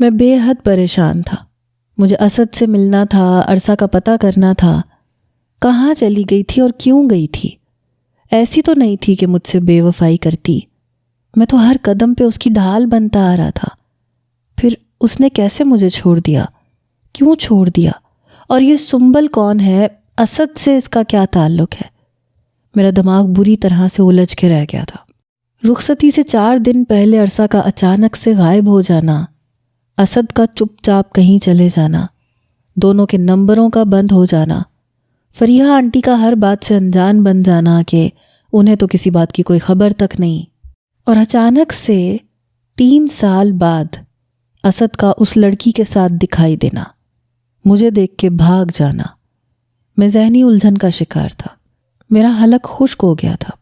میں بے حد پریشان تھا۔ مجھے اسد سے ملنا تھا، عرصہ کا پتہ کرنا تھا، کہاں چلی گئی تھی اور کیوں گئی تھی۔ ایسی تو نہیں تھی کہ مجھ سے بے وفائی کرتی، میں تو ہر قدم پہ اس کی ڈھال بنتا آ رہا تھا۔ پھر اس نے کیسے مجھے چھوڑ دیا؟ کیوں چھوڑ دیا؟ اور یہ سنبل کون ہے؟ اسد سے اس کا کیا تعلق ہے؟ میرا دماغ بری طرح سے الجھ کے رہ گیا تھا۔ رخصتی سے 4 دن پہلے عرصہ کا اچانک سے غائب ہو جانا، اسد کا چپ چاپ کہیں چلے جانا، دونوں کے نمبروں کا بند ہو جانا، فریحہ آنٹی کا ہر بات سے انجان بن جانا کہ انہیں تو کسی بات کی کوئی خبر تک نہیں، اور اچانک سے 3 سال بعد اسد کا اس لڑکی کے ساتھ دکھائی دینا، مجھے دیکھ کے بھاگ جانا۔ میں ذہنی الجھن کا شکار تھا، میرا حلق خشک ہو گیا تھا۔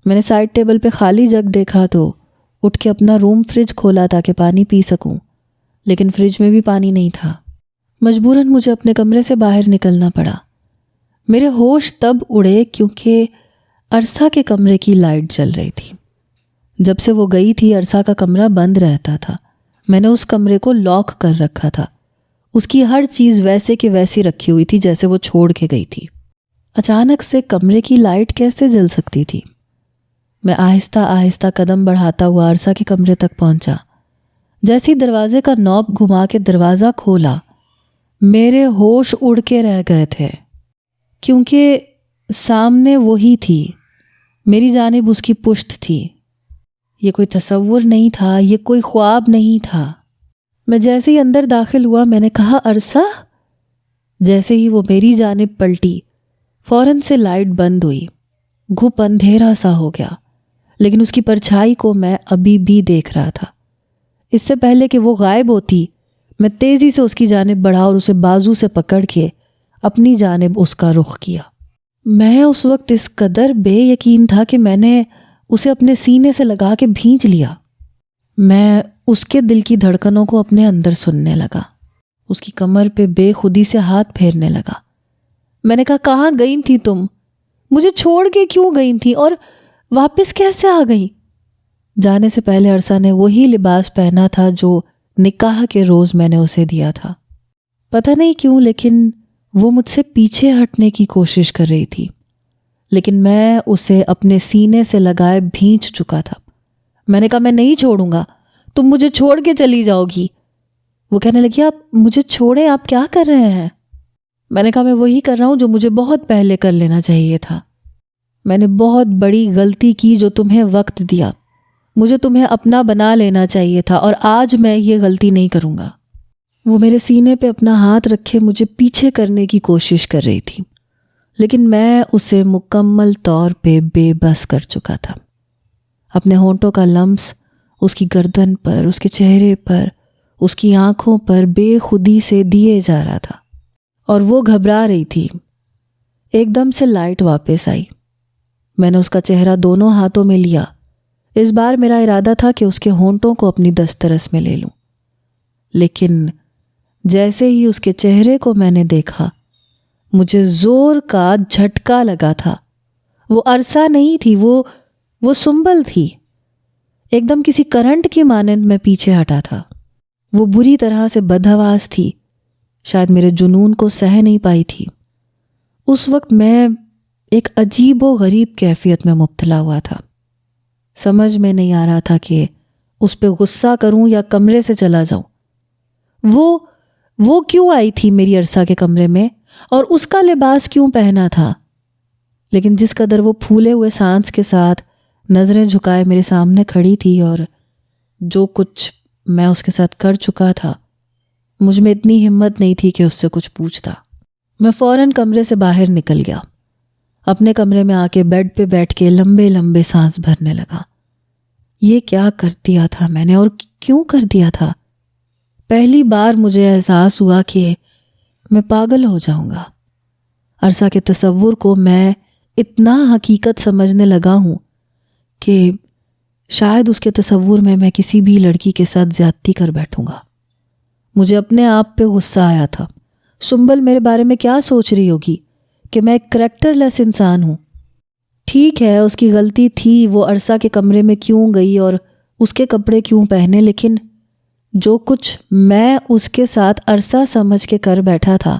میں نے سائڈ ٹیبل پہ خالی جگ دیکھا تو اٹھ کے اپنا روم فریج کھولا تاکہ پانی پی سکوں، لیکن فریج میں بھی پانی نہیں تھا۔ مجبوراً مجھے اپنے کمرے سے باہر نکلنا پڑا۔ میرے ہوش تب اڑے کیونکہ عرصہ کے کمرے کی لائٹ جل رہی تھی۔ جب سے وہ گئی تھی عرصہ کا کمرہ بند رہتا تھا، میں نے اس کمرے کو لاک کر رکھا تھا، اس کی ہر چیز ویسے کہ ویسی رکھی ہوئی تھی جیسے وہ چھوڑ کے گئی تھی۔ اچانک سے کمرے کی لائٹ کیسے جل سکتی تھی؟ میں آہستہ آہستہ قدم بڑھاتا ہوا عرصہ کے کمرے تک پہنچا۔ جیسے دروازے کا نوب گھما کے دروازہ کھولا، میرے ہوش اڑ کے رہ گئے تھے، کیونکہ سامنے وہی تھی، میری جانب اس کی پشت تھی۔ یہ کوئی تصور نہیں تھا، یہ کوئی خواب نہیں تھا۔ میں جیسے ہی اندر داخل ہوا میں نے کہا عرصہ۔ جیسے ہی وہ میری جانب پلٹی فوراً سے لائٹ بند ہوئی، گھپ اندھیرا سا ہو گیا، لیکن اس کی پرچھائی کو میں ابھی بھی دیکھ رہا تھا۔ اس سے پہلے کہ وہ غائب ہوتی، میں تیزی سے اس کی جانب بڑھا اور اسے بازو سے پکڑ کے اپنی جانب اس کا رخ کیا۔ میں اس وقت اس قدر بے یقین تھا کہ میں نے اسے اپنے سینے سے لگا کے بھینچ لیا۔ میں اس کے دل کی دھڑکنوں کو اپنے اندر سننے لگا، اس کی کمر پہ بے خودی سے ہاتھ پھیرنے لگا۔ میں نے کہا کہاں گئی تھی تم؟ مجھے چھوڑ کے کیوں گئی تھی اور واپس کیسے آ گئی؟ جانے سے پہلے عرصہ نے وہی لباس پہنا تھا جو نکاح کے روز میں نے اسے دیا تھا۔ پتہ نہیں کیوں لیکن وہ مجھ سے پیچھے ہٹنے کی کوشش کر رہی تھی، لیکن میں اسے اپنے سینے سے لگائے بھینچ چکا تھا۔ میں نے کہا میں نہیں چھوڑوں گا، تم مجھے چھوڑ کے چلی جاؤ گی۔ وہ کہنے لگی آپ مجھے چھوڑیں، آپ کیا کر رہے ہیں؟ میں نے کہا میں وہی کر رہا ہوں جو مجھے بہت پہلے کر لینا چاہیے تھا۔ میں نے بہت بڑی غلطی کی جو تمہیں وقت دیا، مجھے تمہیں اپنا بنا لینا چاہیے تھا، اور آج میں یہ غلطی نہیں کروں گا۔ وہ میرے سینے پہ اپنا ہاتھ رکھے مجھے پیچھے کرنے کی کوشش کر رہی تھی، لیکن میں اسے مکمل طور پہ بے بس کر چکا تھا۔ اپنے ہونٹوں کا لمس اس کی گردن پر، اس کے چہرے پر، اس کی آنکھوں پر بے خودی سے دیے جا رہا تھا، اور وہ گھبرا رہی تھی۔ ایک دم سے لائٹ واپس آئی۔ میں نے اس کا چہرہ دونوں ہاتھوں میں لیا۔ اس بار میرا ارادہ تھا کہ اس کے ہونٹوں کو اپنی دسترس میں لے لوں، لیکن جیسے ہی اس کے چہرے کو میں نے دیکھا، مجھے زور کا جھٹکا لگا تھا۔ وہ عرصہ نہیں تھی، وہ سنبل تھی۔ ایک دم کسی کرنٹ کی مانند میں پیچھے ہٹا تھا۔ وہ بری طرح سے بدحواس تھی، شاید میرے جنون کو سہ نہیں پائی تھی۔ اس وقت میں ایک عجیب و غریب کیفیت میں مبتلا ہوا تھا۔ سمجھ میں نہیں آ رہا تھا کہ اس پہ غصہ کروں یا کمرے سے چلا جاؤں۔ وہ کیوں آئی تھی میری عرصہ کے کمرے میں، اور اس کا لباس کیوں پہنا تھا؟ لیکن جس قدر وہ پھولے ہوئے سانس کے ساتھ نظریں جھکائے میرے سامنے کھڑی تھی، اور جو کچھ میں اس کے ساتھ کر چکا تھا، مجھ میں اتنی ہمت نہیں تھی کہ اس سے کچھ پوچھتا۔ میں فوراً کمرے سے باہر نکل گیا، اپنے کمرے میں آ کے بیڈ پہ بیٹھ کے لمبے لمبے سانس بھرنے لگا۔ یہ کیا کر دیا تھا میں نے، اور کیوں کر دیا تھا؟ پہلی بار مجھے احساس ہوا کہ میں پاگل ہو جاؤں گا۔ عرصہ کے تصور کو میں اتنا حقیقت سمجھنے لگا ہوں کہ شاید اس کے تصور میں کسی بھی لڑکی کے ساتھ زیادتی کر بیٹھوں گا۔ مجھے اپنے آپ پہ غصہ آیا تھا۔ سنبل میرے بارے میں کیا سوچ رہی ہوگی کہ میں ایک کریکٹر لیس انسان ہوں؟ ٹھیک ہے اس کی غلطی تھی، وہ عرصہ کے کمرے میں کیوں گئی اور اس کے کپڑے کیوں پہنے، لیکن جو کچھ میں اس کے ساتھ عرصہ سمجھ کے کر بیٹھا تھا،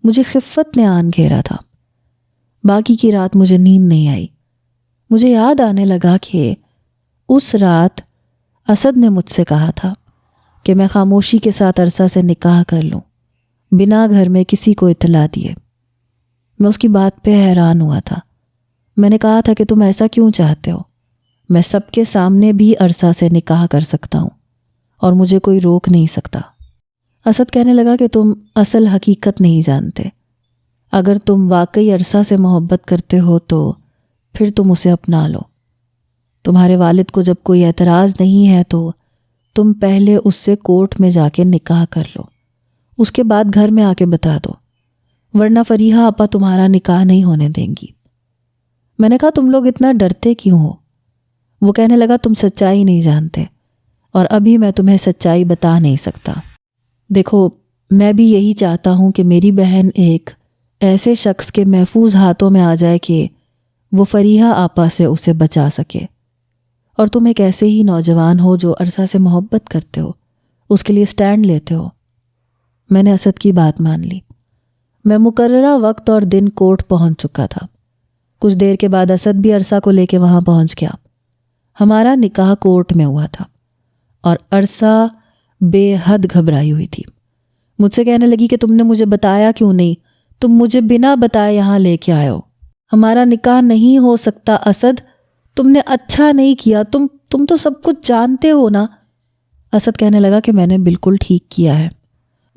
مجھے خفت نے آن گھیرا تھا۔ باقی کی رات مجھے نیند نہیں آئی۔ مجھے یاد آنے لگا کہ اس رات اسد نے مجھ سے کہا تھا کہ میں خاموشی کے ساتھ عرصہ سے نکاح کر لوں، بنا گھر میں کسی کو اطلاع دیے۔ میں اس کی بات پہ حیران ہوا تھا۔ میں نے کہا تھا کہ تم ایسا کیوں چاہتے ہو؟ میں سب کے سامنے بھی عرصہ سے نکاح کر سکتا ہوں اور مجھے کوئی روک نہیں سکتا۔ اسد کہنے لگا کہ تم اصل حقیقت نہیں جانتے۔ اگر تم واقعی عرصہ سے محبت کرتے ہو تو پھر تم اسے اپنا لو۔ تمہارے والد کو جب کوئی اعتراض نہیں ہے تو تم پہلے اس سے کورٹ میں جا کے نکاح کر لو، اس کے بعد گھر میں آ کے بتا دو، ورنہ فریحہ آپا تمہارا نکاح نہیں ہونے دیں گی۔ میں نے کہا تم لوگ اتنا ڈرتے کیوں ہو؟ وہ کہنے لگا تم سچائی نہیں جانتے اور ابھی میں تمہیں سچائی بتا نہیں سکتا۔ دیکھو، میں بھی یہی چاہتا ہوں کہ میری بہن ایک ایسے شخص کے محفوظ ہاتھوں میں آ جائے کہ وہ فریحہ آپا سے اسے بچا سکے، اور تم ایک ایسے ہی نوجوان ہو جو عرصہ سے محبت کرتے ہو، اس کے لیے سٹینڈ لیتے ہو۔ میں نے اسد کی بات مان لی۔ میں مقررہ وقت اور دن کورٹ پہنچ چکا تھا۔ کچھ دیر کے بعد اسد بھی عرصہ کو لے کے وہاں پہنچ گیا۔ ہمارا نکاح کورٹ میں ہوا تھا اور عرصہ بے حد گھبرائی ہوئی تھی۔ مجھ سے کہنے لگی کہ تم نے مجھے بتایا کیوں نہیں؟ تم مجھے بنا بتائے یہاں لے کے آئے ہو۔ ہمارا نکاح نہیں ہو سکتا اسد، تم نے اچھا نہیں کیا، تم تو سب کچھ جانتے ہو نا۔ اسد کہنے لگا کہ میں نے بالکل ٹھیک کیا ہے۔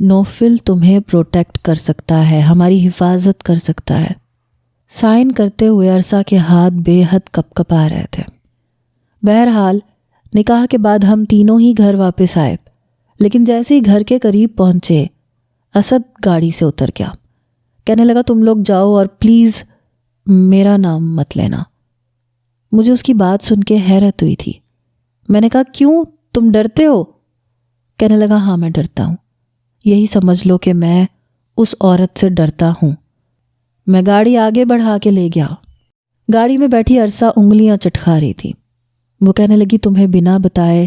نوفل تمہیں پروٹیکٹ کر سکتا ہے، ہماری حفاظت کر سکتا ہے۔ سائن کرتے ہوئے عرصہ کے ہاتھ بے حد کپکپا رہے تھے۔ بہرحال نکاح کے بعد ہم تینوں ہی گھر واپس آئے، لیکن جیسے ہی گھر کے قریب پہنچے اسد گاڑی سے اتر گیا۔ کہنے لگا تم لوگ جاؤ اور پلیز میرا نام مت لینا۔ مجھے اس کی بات سن کے حیرت ہوئی تھی۔ میں نے کہا کیوں، تم ڈرتے ہو؟ کہنے لگا ہاں میں ڈرتا ہوں، یہی سمجھ لو کہ میں اس عورت سے ڈرتا ہوں۔ میں گاڑی آگے بڑھا کے لے گیا۔ گاڑی میں بیٹھی عرصہ انگلیاں چٹکا رہی تھی۔ وہ کہنے لگی تمہیں بنا بتائے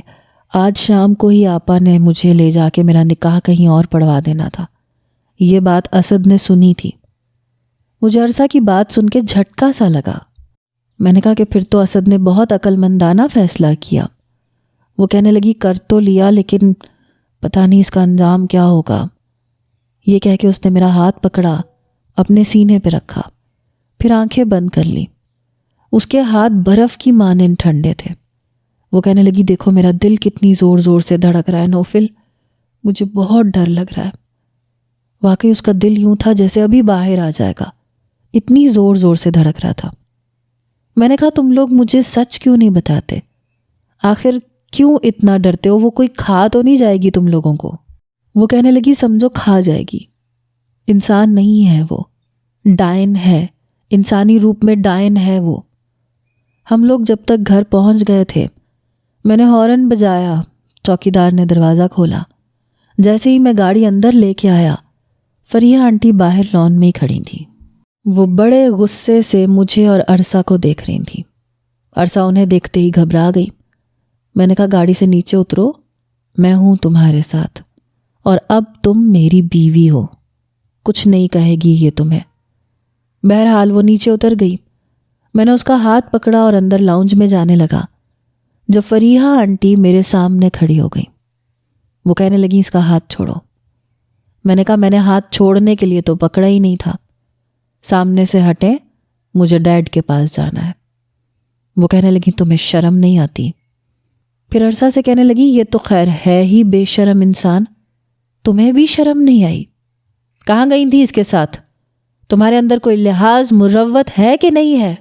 آج شام کو ہی آپا نے مجھے لے جا کے میرا نکاح کہیں اور پڑھوا دینا تھا۔ یہ بات اسد نے سنی تھی۔ مجھے عرصہ کی بات سن کے جھٹکا سا لگا۔ میں نے کہا کہ پھر تو اسد نے بہت عقل مندانہ فیصلہ کیا۔ وہ کہنے لگی کر تو لیا، لیکن پتہ نہیں اس کا انجام کیا ہوگا۔ یہ کہہ کے اس نے میرا ہاتھ پکڑا، اپنے سینے پہ رکھا، پھر آنکھیں بند کر لی۔ اس کے ہاتھ برف کی مانند ٹھنڈے تھے۔ وہ کہنے لگی دیکھو میرا دل کتنی زور زور سے دھڑک رہا ہے نوفل، مجھے بہت ڈر لگ رہا ہے۔ واقعی اس کا دل یوں تھا جیسے ابھی باہر آ جائے گا، اتنی زور زور سے دھڑک رہا تھا۔ میں نے کہا تم لوگ مجھے سچ کیوں نہیں بتاتے؟ آخر کیوں اتنا ڈرتے ہو؟ وہ کوئی کھا تو نہیں جائے گی تم لوگوں کو؟ وہ کہنے لگی سمجھو کھا جائے گی، انسان نہیں ہے، وہ ڈائن ہے، انسانی روپ میں ڈائن ہے وہ۔ ہم لوگ جب تک گھر پہنچ گئے تھے میں نے ہارن بجایا، چوکیدار نے دروازہ کھولا۔ جیسے ہی میں گاڑی اندر لے کے آیا فریحہ آنٹی باہر لان میں ہی کھڑی تھیں۔ وہ بڑے غصے سے مجھے اور عرصہ کو دیکھ رہی تھیں۔ عرصہ انہیں دیکھتے ہی گھبرا گئی۔ میں نے کہا گاڑی سے نیچے اترو، میں ہوں تمہارے ساتھ، اور اب تم میری بیوی ہو، کچھ نہیں کہے گی یہ تمہیں۔ بہرحال وہ نیچے اتر گئی۔ میں نے اس کا ہاتھ پکڑا اور اندر لاؤنج میں جانے لگا جب فریحہ آنٹی میرے سامنے کھڑی ہو گئی۔ وہ کہنے لگی اس کا ہاتھ چھوڑو۔ میں نے کہا میں نے ہاتھ چھوڑنے کے لیے تو پکڑا ہی نہیں تھا، سامنے سے ہٹیں، مجھے ڈیڈ کے پاس جانا ہے۔ وہ کہنے لگی تمہیں شرم نہیں آتی؟ پھر عرصہ سے کہنے لگی یہ تو خیر ہے ہی بے شرم انسان، تمہیں بھی شرم نہیں آئی؟ کہاں گئی تھی اس کے ساتھ؟ تمہارے اندر کوئی لحاظ مروت ہے کہ نہیں ہے؟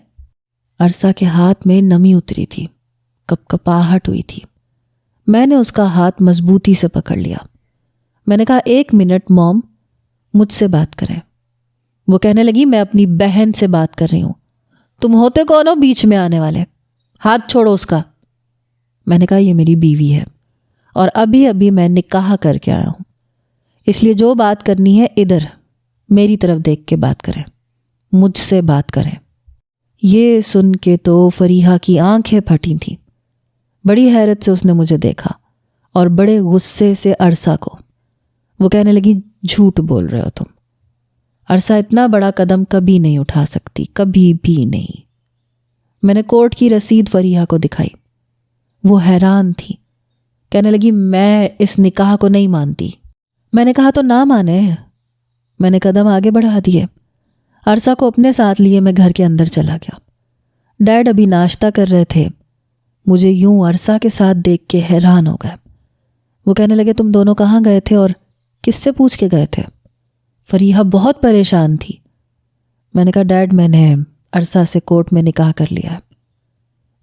عرصہ کے ہاتھ میں نمی اتری تھی، کپکپاہٹ ہوئی تھی۔ میں نے اس کا ہاتھ مضبوطی سے پکڑ لیا۔ میں نے کہا 1 منٹ موم، مجھ سے بات کریں۔ وہ کہنے لگی میں اپنی بہن سے بات کر رہی ہوں، تم ہوتے کون ہو بیچ میں آنے والے؟ ہاتھ چھوڑو اس کا۔ میں نے کہا یہ میری بیوی ہے اور ابھی ابھی میں نکاح کر کے آیا ہوں، اس لیے جو بات کرنی ہے ادھر میری طرف دیکھ کے بات کریں، مجھ سے بات کریں۔ یہ سن کے تو فریحہ کی آنکھیں پھٹی تھیں۔ بڑی حیرت سے اس نے مجھے دیکھا اور بڑے غصے سے عرصہ کو۔ وہ کہنے لگی جھوٹ بول رہے ہو تم، عرصہ اتنا بڑا قدم کبھی نہیں اٹھا سکتی، کبھی بھی نہیں۔ میں نے کورٹ کی رسید فریحہ کو دکھائی۔ وہ حیران تھی، کہنے لگی میں اس نکاح کو نہیں مانتی۔ میں نے کہا تو نہ مانے۔ میں نے قدم آگے بڑھا دیے، عرصہ کو اپنے ساتھ لیے میں گھر کے اندر چلا گیا۔ ڈیڈ ابھی ناشتہ کر رہے تھے، مجھے یوں عرصہ کے ساتھ دیکھ کے حیران ہو گئے۔ وہ کہنے لگے تم دونوں کہاں گئے تھے اور کس سے پوچھ کے گئے تھے؟ فریحہ بہت پریشان تھی۔ میں نے کہا ڈیڈ میں نے عرصہ سے کورٹ میں نکاح کر لیا ہے۔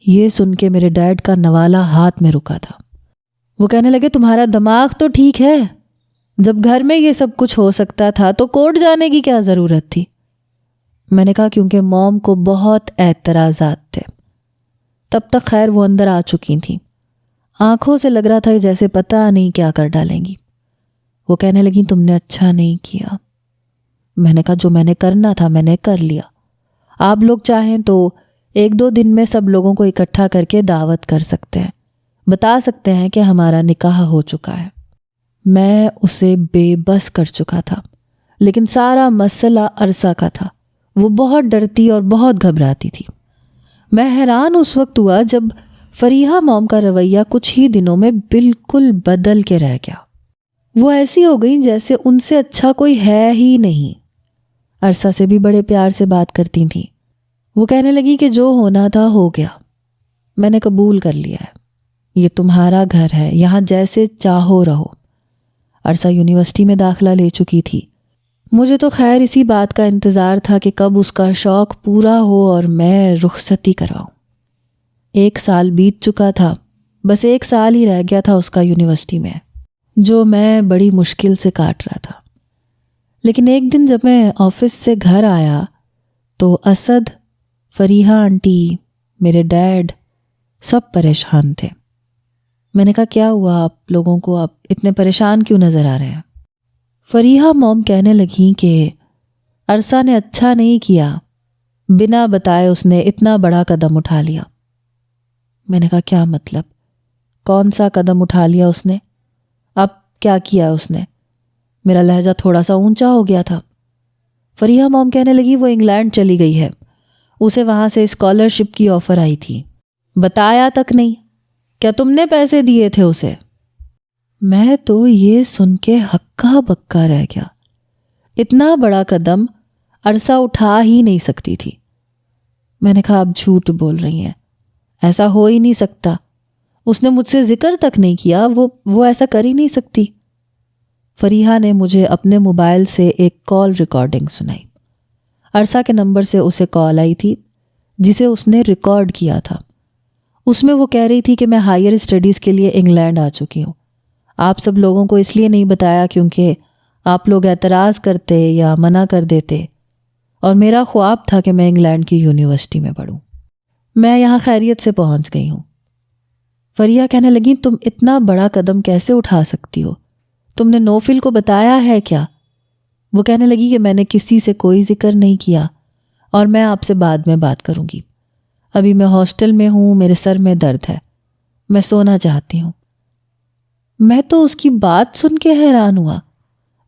یہ سن کے میرے ڈیڈ کا نوالا ہاتھ میں رکا تھا۔ وہ کہنے لگے تمہارا دماغ تو ٹھیک ہے، جب گھر میں یہ سب کچھ ہو سکتا تھا تو کورٹ جانے کی کیا ضرورت تھی؟ میں نے کہا کیونکہ موم کو بہت اعتراضات تھے۔ تب تک خیر وہ اندر آ چکی تھیں، آنکھوں سے لگ رہا تھا جیسے پتہ نہیں کیا کر ڈالیں گی۔ وہ کہنے لگی تم نے اچھا نہیں کیا۔ میں نے کہا جو میں نے کرنا تھا میں نے کر لیا، آپ لوگ چاہیں تو 1-2 دن میں سب لوگوں کو اکٹھا کر کے دعوت کر سکتے ہیں، بتا سکتے ہیں کہ ہمارا نکاح ہو چکا ہے۔ میں اسے بے بس کر چکا تھا، لیکن سارا مسئلہ عرصہ کا تھا۔ وہ بہت ڈرتی اور بہت گھبراتی تھی۔ میں حیران اس وقت ہوا جب فریحہ موم کا رویہ کچھ ہی دنوں میں بالکل بدل کے رہ گیا۔ وہ ایسی ہو گئی جیسے ان سے اچھا کوئی ہے ہی نہیں۔ عرصہ سے بھی بڑے پیار سے بات کرتی تھیں۔ وہ کہنے لگی کہ جو ہونا تھا ہو گیا، میں نے قبول کر لیا ہے، یہ تمہارا گھر ہے، یہاں جیسے چاہو رہو۔ عرصہ یونیورسٹی میں داخلہ لے چکی تھی۔ مجھے تو خیر اسی بات کا انتظار تھا کہ کب اس کا شوق پورا ہو اور میں رخصتی کرواؤں۔ 1 سال بیت چکا تھا، بس 1 سال ہی رہ گیا تھا اس کا یونیورسٹی میں، جو میں بڑی مشکل سے کاٹ رہا تھا۔ لیکن ایک دن جب میں آفس سے گھر آیا تو اسد، فریحہ آنٹی، میرے ڈیڈ سب پریشان تھے۔ میں نے کہا کیا ہوا آپ لوگوں کو، آپ اتنے پریشان کیوں نظر آ رہے ہیں؟ فریحہ موم کہنے لگیں کہ عرصہ نے اچھا نہیں کیا، بنا بتائے اس نے اتنا بڑا قدم اٹھا لیا۔ میں نے کہا کیا مطلب؟ کون سا قدم اٹھا لیا اس نے؟ اب کیا کیا اس نے؟ میرا لہجہ تھوڑا سا اونچا ہو گیا تھا۔ فریحہ موم کہنے لگی وہ انگلینڈ چلی گئی ہے، اسے وہاں سے اسکالرشپ کی آفر آئی تھی، بتایا تک نہیں۔ کیا تم نے پیسے دیے تھے اسے؟ میں تو یہ سن کے ہکا بکا رہ گیا۔ اتنا بڑا قدم عرصہ اٹھا ہی نہیں سکتی تھی۔ میں نے کہا آپ جھوٹ بول رہی ہیں، ایسا ہو ہی نہیں سکتا، اس نے مجھ سے ذکر تک نہیں کیا، وہ ایسا کر ہی نہیں سکتی۔ فریحہ نے مجھے اپنے موبائل سے ایک کال ریکارڈنگ سنائی۔ عرصہ کے نمبر سے اسے کال آئی تھی جسے اس نے ریکارڈ کیا تھا۔ اس میں وہ کہہ رہی تھی کہ میں ہائر اسٹڈیز کے لیے انگلینڈ آ چکی ہوں، آپ سب لوگوں کو اس لیے نہیں بتایا کیونکہ آپ لوگ اعتراض کرتے یا منع کر دیتے، اور میرا خواب تھا کہ میں انگلینڈ کی یونیورسٹی میں پڑھوں۔ میں یہاں خیریت سے پہنچ گئی ہوں۔ فریحہ کہنے لگی تم اتنا بڑا قدم کیسے اٹھا سکتی ہو؟ تم نے نوفل کو بتایا ہے کیا؟ وہ کہنے لگی کہ میں نے کسی سے کوئی ذکر نہیں کیا اور میں آپ سے بعد میں بات کروں گی، ابھی میں ہاسٹل میں ہوں، میرے سر میں درد ہے، میں سونا چاہتی ہوں۔ میں تو اس کی بات سن کے حیران ہوا۔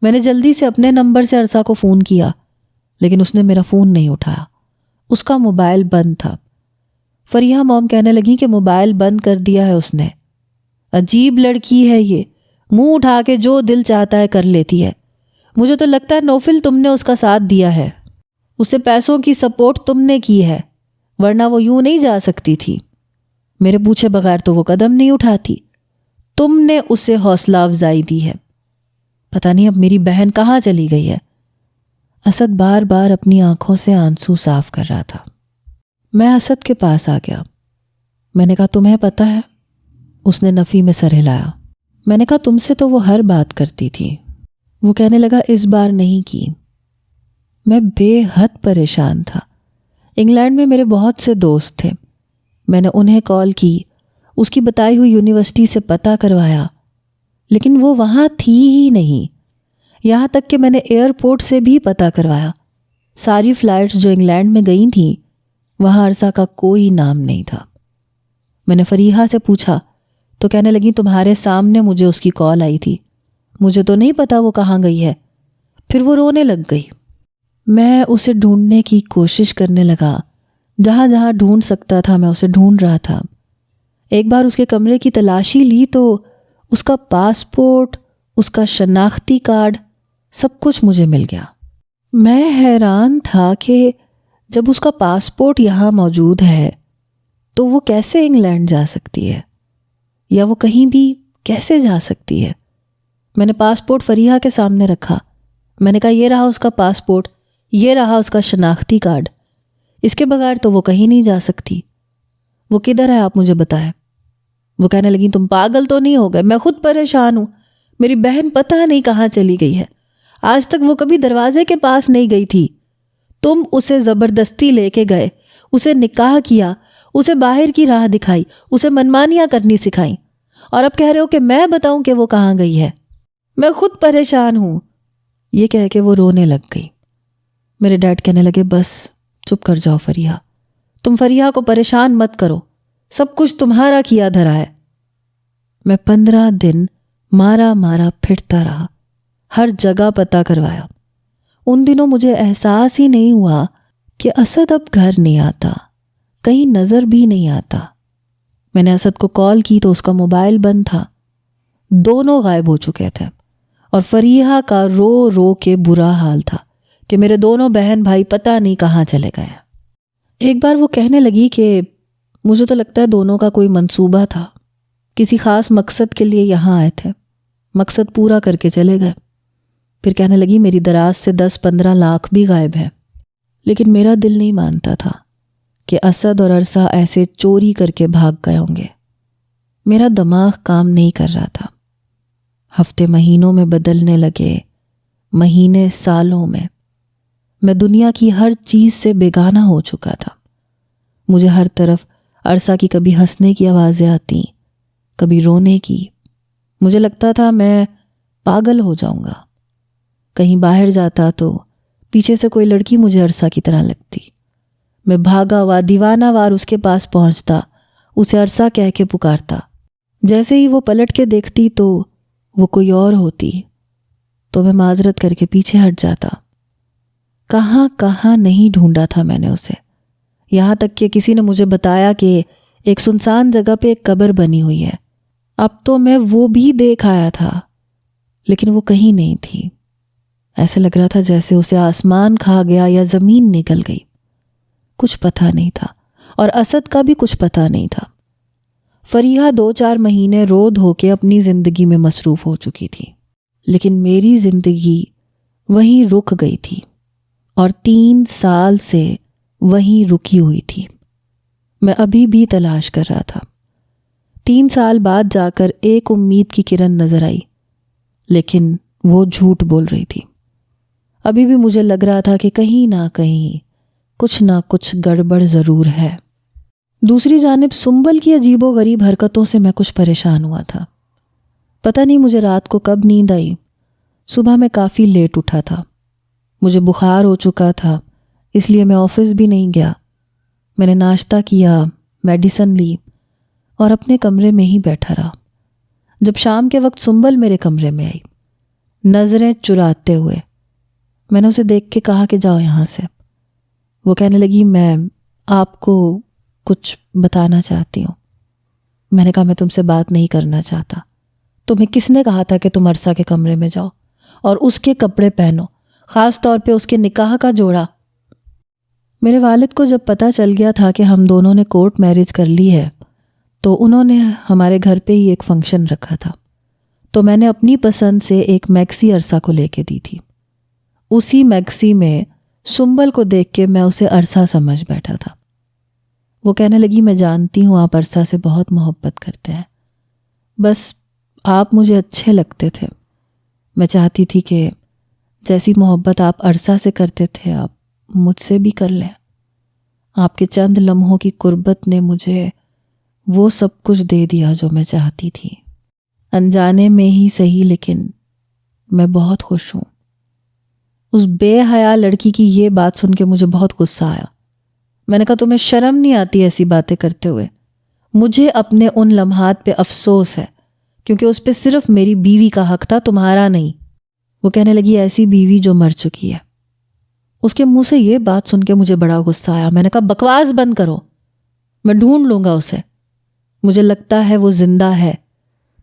میں نے جلدی سے اپنے نمبر سے عرصہ کو فون کیا، لیکن اس نے میرا فون نہیں اٹھایا، اس کا موبائل بند تھا۔ فریحہ موم کہنے لگی کہ موبائل بند کر دیا ہے اس نے، عجیب لڑکی ہے یہ، منہ اٹھا کے جو دل چاہتا ہے کر لیتی ہے۔ مجھے تو لگتا ہے نوفل تم نے اس کا ساتھ دیا ہے، اسے پیسوں کی سپورٹ تم نے کی ہے، ورنہ وہ یوں نہیں جا سکتی تھی، میرے پوچھے بغیر تو وہ قدم نہیں اٹھاتی، تم نے اسے حوصلہ افزائی دی ہے۔ پتہ نہیں اب میری بہن کہاں چلی گئی ہے۔ اسد بار بار اپنی آنکھوں سے آنسو صاف کر رہا تھا۔ میں اسد کے پاس آ گیا۔ میں نے کہا تمہیں پتہ ہے؟ اس نے نفی میں سر ہلایا۔ میں نے کہا تم سے تو وہ ہر بات کرتی تھی۔ وہ کہنے لگا اس بار نہیں کی۔ میں بے حد پریشان تھا۔ انگلینڈ میں میرے بہت سے دوست تھے، میں نے انہیں کال کی، اس کی بتائی ہوئی یونیورسٹی سے پتہ کروایا، لیکن وہ وہاں تھی ہی نہیں۔ یہاں تک کہ میں نے ایئرپورٹ سے بھی پتہ کروایا، ساری فلائٹس جو انگلینڈ میں گئی تھیں وہاں عرصہ کا کوئی نام نہیں تھا۔ میں نے فریحہ سے پوچھا تو کہنے لگی تمہارے سامنے مجھے اس کی کال آئی تھی، مجھے تو نہیں پتا وہ کہاں گئی ہے۔ پھر وہ رونے لگ گئی۔ میں اسے ڈھونڈنے کی کوشش کرنے لگا، جہاں جہاں ڈھونڈ سکتا تھا میں اسے ڈھونڈ رہا تھا۔ ایک بار اس کے کمرے کی تلاشی لی تو اس کا پاسپورٹ، اس کا شناختی کارڈ، سب کچھ مجھے مل گیا۔ میں حیران تھا کہ جب اس کا پاسپورٹ یہاں موجود ہے تو وہ کیسے انگلینڈ جا سکتی ہے، یا وہ کہیں بھی کیسے جا سکتی ہے۔ میں نے پاسپورٹ فریحہ کے سامنے رکھا۔ میں نے کہا یہ رہا اس کا پاسپورٹ، یہ رہا اس کا شناختی کارڈ، اس کے بغیر تو وہ کہیں نہیں جا سکتی۔ وہ کدھر ہے آپ مجھے بتائیں۔ وہ کہنے لگی تم پاگل تو نہیں ہو گئے، میں خود پریشان ہوں، میری بہن پتہ نہیں کہاں چلی گئی ہے، آج تک وہ کبھی دروازے کے پاس نہیں گئی تھی، تم اسے زبردستی لے کے گئے، اسے نکاح کیا، اسے باہر کی راہ دکھائی، اسے منمانیاں کرنی سکھائیں، اور اب کہہ رہے ہو کہ میں بتاؤں کہ وہ کہاں گئی ہے۔ میں خود پریشان ہوں۔ یہ کہہ کے وہ رونے لگ گئی۔ میرے ڈیڈ کہنے لگے بس چپ کر جاؤ فریحہ، تم فریحہ کو پریشان مت کرو، سب کچھ تمہارا کیا دھرا ہے۔ میں 15 دن مارا پھرتا رہا، ہر جگہ پتہ کروایا۔ ان دنوں مجھے احساس ہی نہیں ہوا کہ اسد اب گھر نہیں آتا، کہیں نظر بھی نہیں آتا۔ میں نے اسد کو کال کی تو اس کا موبائل بند تھا، دونوں غائب ہو چکے تھے، اور فریحہ کا رو رو کے برا حال تھا کہ میرے دونوں بہن بھائی پتہ نہیں کہاں چلے گئے۔ ایک بار وہ کہنے لگی کہ مجھے تو لگتا ہے دونوں کا کوئی منصوبہ تھا، کسی خاص مقصد کے لیے یہاں آئے تھے، مقصد پورا کر کے چلے گئے۔ پھر کہنے لگی میری دراز سے 10-15 لاکھ بھی غائب ہیں، لیکن میرا دل نہیں مانتا تھا کہ اسد اور عرصہ ایسے چوری کر کے بھاگ گئے ہوں گے۔ میرا دماغ کام نہیں کر رہا تھا۔ ہفتے مہینوں میں بدلنے لگے، مہینے سالوں میں دنیا کی ہر چیز سے بیگانہ ہو چکا تھا۔ مجھے ہر طرف عرصہ کی کبھی ہنسنے کی آوازیں آتی، کبھی رونے کی۔ مجھے لگتا تھا میں پاگل ہو جاؤں گا۔ کہیں باہر جاتا تو پیچھے سے کوئی لڑکی مجھے عرصہ کی طرح لگتی، میں بھاگا ہوا دیوانہ وار اس کے پاس پہنچتا، اسے عرصہ کہہ کے پکارتا۔ جیسے ہی وہ پلٹ کے دیکھتی تو وہ کوئی اور ہوتی تو میں معذرت کر کے پیچھے ہٹ جاتا۔ کہاں کہاں نہیں ڈھونڈا تھا میں نے اسے، یہاں تک کہ کسی نے مجھے بتایا کہ ایک سنسان جگہ پہ ایک قبر بنی ہوئی ہے۔ اب تو میں وہ بھی دیکھ آیا تھا، لیکن وہ کہیں نہیں تھی۔ ایسے لگ رہا تھا جیسے اسے آسمان کھا گیا یا زمین نکل گئی۔ کچھ پتہ نہیں تھا، اور اسد کا بھی کچھ پتہ نہیں تھا۔ فریحہ 2-4 مہینے رو دھو کے اپنی زندگی میں مصروف ہو چکی تھی، لیکن میری زندگی وہیں رک گئی تھی، اور 3 سال سے وہیں رکی ہوئی تھی۔ میں ابھی بھی تلاش کر رہا تھا۔ 3 سال بعد جا کر ایک امید کی کرن نظر آئی، لیکن وہ جھوٹ بول رہی تھی۔ ابھی بھی مجھے لگ رہا تھا کہ کہیں نہ کہیں کچھ نہ کچھ گڑبڑ ضرور ہے۔ دوسری جانب سنبل کی عجیب و غریب حرکتوں سے میں کچھ پریشان ہوا تھا۔ پتہ نہیں مجھے رات کو کب نیند آئی۔ صبح میں کافی لیٹ اٹھا تھا، مجھے بخار ہو چکا تھا، اس لیے میں آفس بھی نہیں گیا۔ میں نے ناشتہ کیا، میڈیسن لی، اور اپنے کمرے میں ہی بیٹھا رہا۔ جب شام کے وقت سنبل میرے کمرے میں آئی، نظریں چراتے ہوئے، میں نے اسے دیکھ کے کہا کہ جاؤ یہاں سے۔ وہ کہنے لگی میں آپ کو کچھ بتانا چاہتی ہوں۔ میں نے کہا میں تم سے بات نہیں کرنا چاہتا۔ تمہیں کس نے کہا تھا کہ تم عرصہ کے کمرے میں جاؤ اور اس کے کپڑے پہنو، خاص طور پہ اس کے نکاح کا جوڑا؟ میرے والد کو جب پتہ چل گیا تھا کہ ہم دونوں نے کورٹ میرج کر لی ہے تو انہوں نے ہمارے گھر پہ ہی ایک فنکشن رکھا تھا، تو میں نے اپنی پسند سے ایک میکسی عرصہ کو لے کے دی تھی۔ اسی میکسی میں سنبل کو دیکھ کے میں اسے عرصہ سمجھ بیٹھا تھا۔ وہ کہنے لگی میں جانتی ہوں آپ عرصہ سے بہت محبت کرتے ہیں، بس آپ مجھے اچھے لگتے تھے، میں چاہتی تھی کہ جیسی محبت آپ عرصہ سے کرتے تھے آپ مجھ سے بھی کر لیں۔ آپ کے چند لمحوں کی قربت نے مجھے وہ سب کچھ دے دیا جو میں چاہتی تھی، انجانے میں ہی صحیح، لیکن میں بہت خوش ہوں۔ اس بے حیا لڑکی کی یہ بات سن کے مجھے بہت غصہ آیا۔ میں نے کہا تمہیں شرم نہیں آتی ایسی باتیں کرتے ہوئے؟ مجھے اپنے ان لمحات پہ افسوس ہے کیونکہ اس پہ صرف میری بیوی کا حق تھا، تمہارا نہیں۔ وہ کہنے لگی ایسی بیوی جو مر چکی ہے۔ اس کے منہ سے یہ بات سن کے مجھے بڑا غصہ آیا۔ میں نے کہا بکواس بند کرو، میں ڈھونڈ لوں گا اسے۔ مجھے لگتا ہے وہ زندہ ہے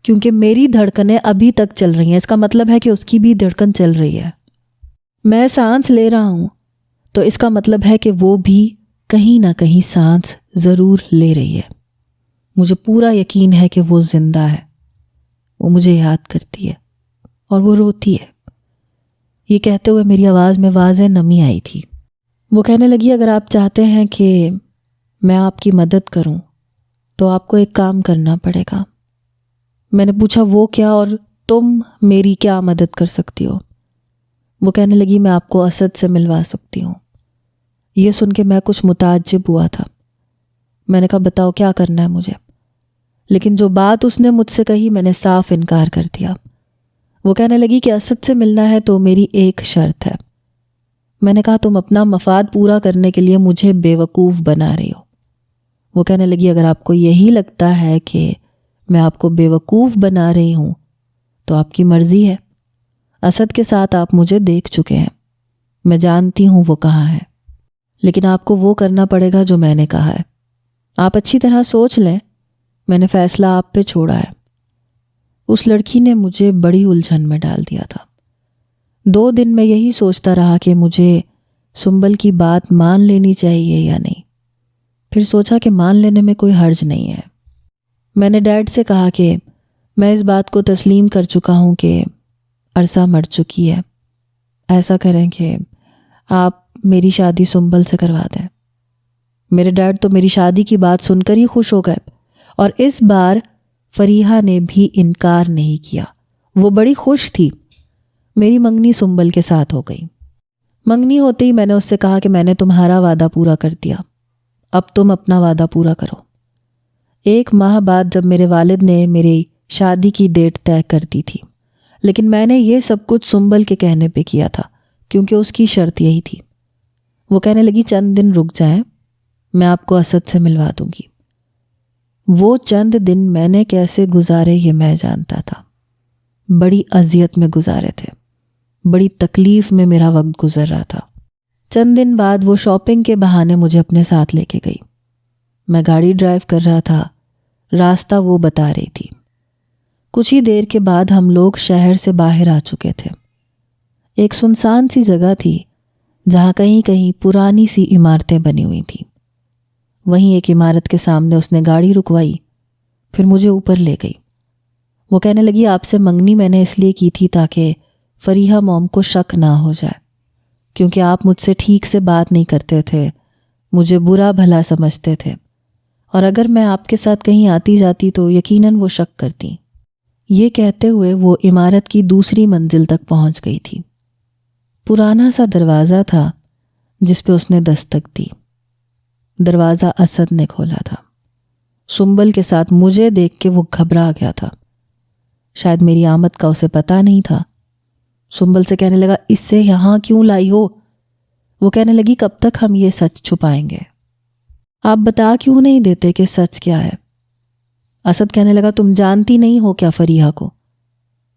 کیونکہ میری دھڑکنیں ابھی تک چل رہی ہیں، اس کا مطلب ہے کہ اس کی بھی دھڑکن چل رہی ہے۔ میں سانس لے رہا ہوں تو اس کا مطلب ہے کہ وہ بھی کہیں نہ کہیں سانس ضرور لے رہی ہے۔ مجھے پورا یقین ہے کہ وہ زندہ ہے۔ وہ مجھے یاد کرتی ہے اور وہ روتی ہے۔ یہ کہتے ہوئے میری آواز میں واضح نمی آئی تھی۔ وہ کہنے لگی اگر آپ چاہتے ہیں کہ میں آپ کی مدد کروں تو آپ کو ایک کام کرنا پڑے گا۔ میں نے پوچھا وہ کیا اور تم میری کیا مدد کر سکتی ہو؟ وہ کہنے لگی میں آپ کو اسد سے ملوا سکتی ہوں۔ یہ سن کے میں کچھ متعجب ہوا تھا۔ میں نے کہا بتاؤ کیا کرنا ہے مجھے؟ لیکن جو بات اس نے مجھ سے کہی میں نے صاف انکار کر دیا۔ وہ کہنے لگی کہ اسد سے ملنا ہے تو میری ایک شرط ہے۔ میں نے کہا تم اپنا مفاد پورا کرنے کے لیے مجھے بیوقوف بنا رہی ہو۔ وہ کہنے لگی اگر آپ کو یہی لگتا ہے کہ میں آپ کو بیوقوف بنا رہی ہوں تو آپ کی مرضی ہے۔ اسد کے ساتھ آپ مجھے دیکھ چکے ہیں، میں جانتی ہوں وہ کہاں ہے، لیکن آپ کو وہ کرنا پڑے گا جو میں نے کہا ہے۔ آپ اچھی طرح سوچ لیں، میں نے فیصلہ آپ پہ چھوڑا ہے۔ اس لڑکی نے مجھے بڑی الجھن میں ڈال دیا تھا۔ 2 دن میں یہی سوچتا رہا کہ مجھے سنبل کی بات مان لینی چاہیے یا نہیں۔ پھر سوچا کہ مان لینے میں کوئی حرج نہیں ہے۔ میں نے ڈیڈ سے کہا کہ میں اس بات کو تسلیم کر چکا ہوں کہ عرصہ مر چکی ہے۔ ایسا کریں کہ آپ میری شادی سنبل سے کروا دیں۔ میرے ڈیڈ تو میری شادی کی بات سن کر ہی خوش ہو گئے، اور اس بار فریحہ نے بھی انکار نہیں کیا۔ وہ بڑی خوش تھی۔ میری منگنی سنبل کے ساتھ ہو گئی۔ منگنی ہوتے ہی میں نے اس سے کہا کہ میں نے تمہارا وعدہ پورا کر دیا، اب تم اپنا وعدہ پورا کرو۔ 1 ماہ بعد جب میرے والد نے میری شادی کی ڈیٹ طے کر دی تھی، لیکن میں نے یہ سب کچھ سنبل کے کہنے پہ کیا تھا کیونکہ اس کی شرط یہی تھی۔ وہ کہنے لگی چند دن رک جائیں، میں آپ کو اسد سے ملوا دوں گی۔ وہ چند دن میں نے کیسے گزارے یہ میں جانتا تھا۔ بڑی اذیت میں گزارے تھے، بڑی تکلیف میں میرا وقت گزر رہا تھا۔ چند دن بعد وہ شاپنگ کے بہانے مجھے اپنے ساتھ لے کے گئی۔ میں گاڑی ڈرائیو کر رہا تھا، راستہ وہ بتا رہی تھی۔ کچھ ہی دیر کے بعد ہم لوگ شہر سے باہر آ چکے تھے۔ ایک سنسان سی جگہ تھی جہاں کہیں کہیں پرانی سی عمارتیں بنی ہوئی تھیں۔ وہیں ایک عمارت کے سامنے اس نے گاڑی رکوائی، پھر مجھے اوپر لے گئی۔ وہ کہنے لگی آپ سے منگنی میں نے اس لیے کی تھی تاکہ فریحہ موم کو شک نہ ہو جائے، کیونکہ آپ مجھ سے ٹھیک سے بات نہیں کرتے تھے، مجھے برا بھلا سمجھتے تھے، اور اگر میں آپ کے ساتھ کہیں آتی جاتی تو یقیناً وہ شک کرتی۔ یہ کہتے ہوئے وہ عمارت کی دوسری منزل تک پہنچ گئی تھی۔ پرانا سا دروازہ تھا جس پہ اس نے دستک دی۔ دروازہ اسد نے کھولا تھا۔ سنبل کے ساتھ مجھے دیکھ کے وہ گھبرا گیا تھا۔ شاید میری آمد کا اسے پتہ نہیں تھا۔ سنبل سے کہنے لگا اس سے یہاں کیوں لائی ہو؟ وہ کہنے لگی کب تک ہم یہ سچ چھپائیں گے؟ آپ بتا کیوں نہیں دیتے کہ سچ کیا ہے؟ اسد کہنے لگا تم جانتی نہیں ہو کیا فریحہ کو؟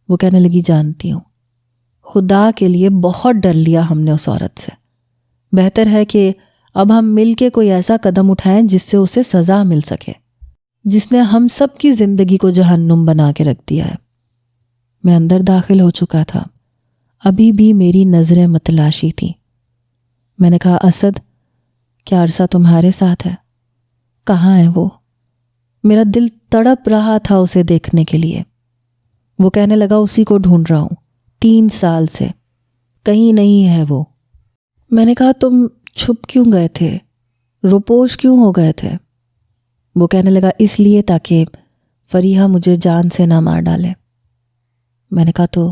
وہ کہنے لگی جانتی ہوں۔ خدا کے لیے بہت ڈر لیا ہم نے اس عورت سے۔ بہتر ہے کہ اب ہم مل کے کوئی ایسا قدم اٹھائیں جس سے اسے سزا مل سکے، جس نے ہم سب کی زندگی کو جہنم بنا کے رکھ دیا ہے۔ میں اندر داخل ہو چکا تھا، ابھی بھی میری نظریں متلاشی تھیں۔ میں نے کہا اسد کیا عرصہ تمہارے ساتھ ہے؟ کہاں ہے وہ؟ میرا دل تڑپ رہا تھا اسے دیکھنے کے لیے۔ وہ کہنے لگا اسی کو ڈھونڈ رہا ہوں، 3 سال سے کہیں نہیں ہے وہ۔ میں نے کہا تم چھپ کیوں گئے تھے؟ روپوش کیوں ہو گئے تھے؟ وہ کہنے لگا اس لیے تاکہ فریحہ مجھے جان سے نہ مار ڈالے۔ میں نے کہا تو